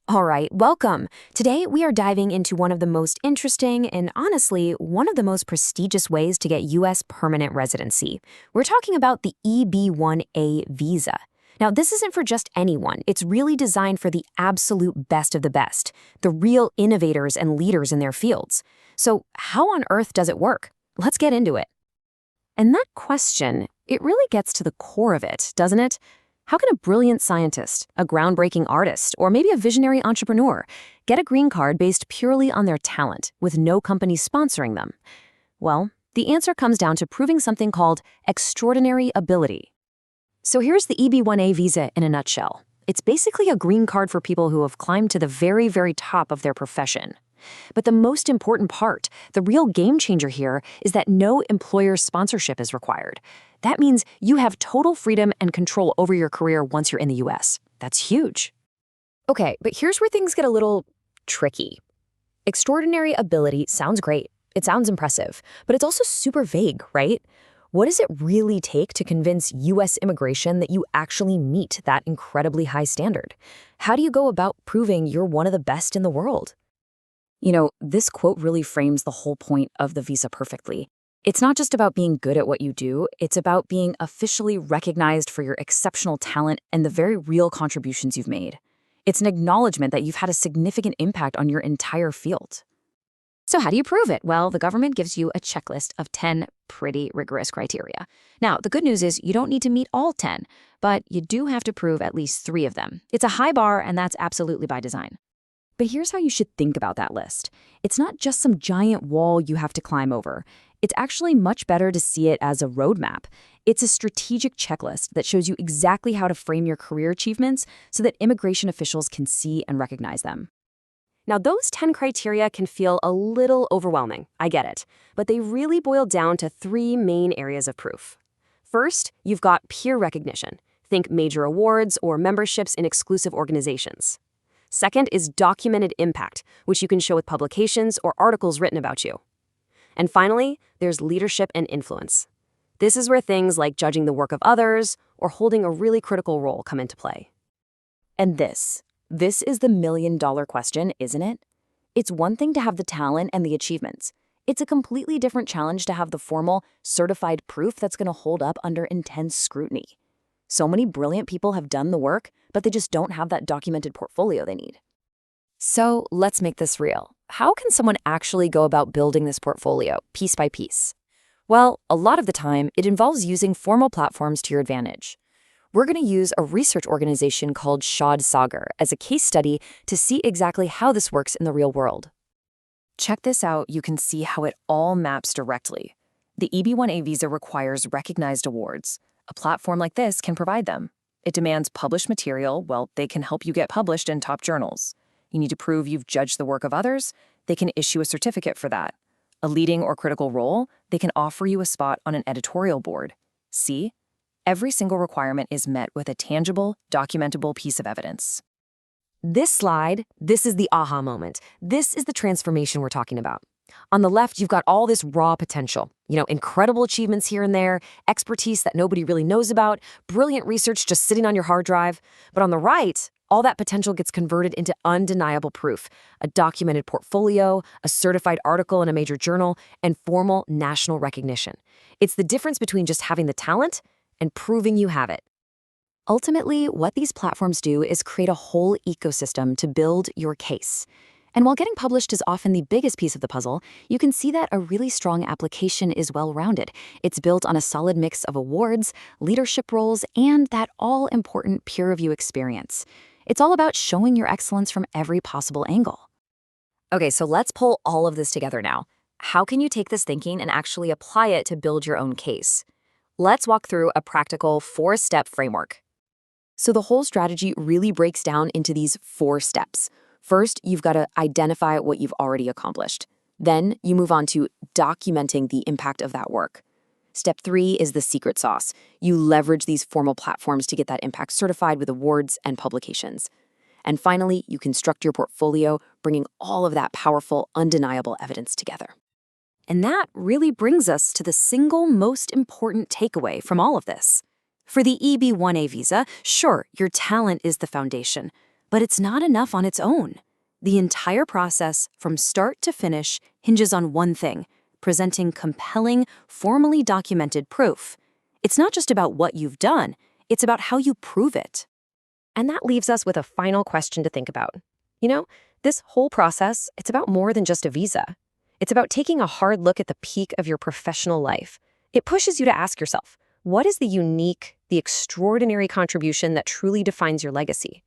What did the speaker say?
All right, welcome. Today, we are diving into one of the most interesting and honestly, one of the most prestigious ways to get U.S. permanent residency. We're talking about the EB-1A visa. Now, this isn't for just anyone. It's really designed for the absolute best of the best, the real innovators and leaders in their fields. So, how on earth does it work? Let's get into it. And that question, it really gets to the core of it, doesn't it? How can a brilliant scientist, a groundbreaking artist, or maybe a visionary entrepreneur get a green card based purely on their talent, with no company sponsoring them? Well, the answer comes down to proving something called extraordinary ability. So here's the EB-1A visa in a nutshell. It's basically a green card for people who have climbed to the very, very top of their profession. But the most important part, the real game changer here, is that no employer sponsorship is required. That means you have total freedom and control over your career once you're in the US. That's huge. Okay, but here's where things get a little tricky. Extraordinary ability sounds great. It sounds impressive, but it's also super vague, right? What does it really take to convince US immigration that you actually meet that incredibly high standard? How do you go about proving you're one of the best in the world? You know, this quote really frames the whole point of the visa perfectly. It's not just about being good at what you do, it's about being officially recognized for your exceptional talent and the very real contributions you've made. It's an acknowledgement that you've had a significant impact on your entire field. So how do you prove it? Well, the government gives you a checklist of 10 pretty rigorous criteria. Now, the good news is you don't need to meet all 10, but you do have to prove at least 3 of them. It's a high bar, and that's absolutely by design. But here's how you should think about that list. It's not just some giant wall you have to climb over. It's actually much better to see it as a roadmap. It's a strategic checklist that shows you exactly how to frame your career achievements so that immigration officials can see and recognize them. Now, those 10 criteria can feel a little overwhelming, I get it, but they really boil down to 3 main areas of proof. First, you've got peer recognition. Think major awards or memberships in exclusive organizations. Second is documented impact, which you can show with publications or articles written about you. And finally, there's leadership and influence. This is where things like judging the work of others or holding a really critical role come into play. And this is the million-dollar question, isn't it? It's one thing to have the talent and the achievements. It's a completely different challenge to have the formal, certified proof that's going to hold up under intense scrutiny. So many brilliant people have done the work, but they just don't have that documented portfolio they need. So let's make this real. How can someone actually go about building this portfolio, piece by piece? Well, a lot of the time, it involves using formal platforms to your advantage. We're going to use a research organization called Shodh Sagar as a case study to see exactly how this works in the real world. Check this out. You can see how it all maps directly. The EB-1A visa requires recognized awards. A platform like this can provide them. It demands published material. Well, they can help you get published in top journals. You need to prove you've judged the work of others. They can issue a certificate for that. A leading or critical role, they can offer you a spot on an editorial board. See? Every single requirement is met with a tangible, documentable piece of evidence. This slide, this is the aha moment. This is the transformation we're talking about. On the left, you've got all this raw potential. Incredible achievements here and there, expertise that nobody really knows about, brilliant research just sitting on your hard drive. But on the right, all that potential gets converted into undeniable proof, a documented portfolio, a certified article in a major journal, and formal national recognition. It's the difference between just having the talent and proving you have it. Ultimately, what these platforms do is create a whole ecosystem to build your case. And while getting published is often the biggest piece of the puzzle, you can see that a really strong application is well-rounded. It's built on a solid mix of awards, leadership roles, and that all-important peer review experience. It's all about showing your excellence from every possible angle. Okay, so let's pull all of this together now. How can you take this thinking and actually apply it to build your own case? Let's walk through a practical 4-step framework. So the whole strategy really breaks down into these 4 steps. First, you've got to identify what you've already accomplished. Then you move on to documenting the impact of that work. Step 3 is the secret sauce. You leverage these formal platforms to get that impact certified with awards and publications. And finally, you construct your portfolio, bringing all of that powerful, undeniable evidence together. And that really brings us to the single most important takeaway from all of this. For the EB-1A visa, sure, your talent is the foundation, But it's not enough on its own. The entire process, from start to finish, hinges on one thing: presenting compelling, formally documented proof. It's not just about what you've done, it's about how you prove it. And that leaves us with a final question to think about. This whole process, it's about more than just a visa. It's about taking a hard look at the peak of your professional life. It pushes you to ask yourself, what is the unique, the extraordinary contribution that truly defines your legacy?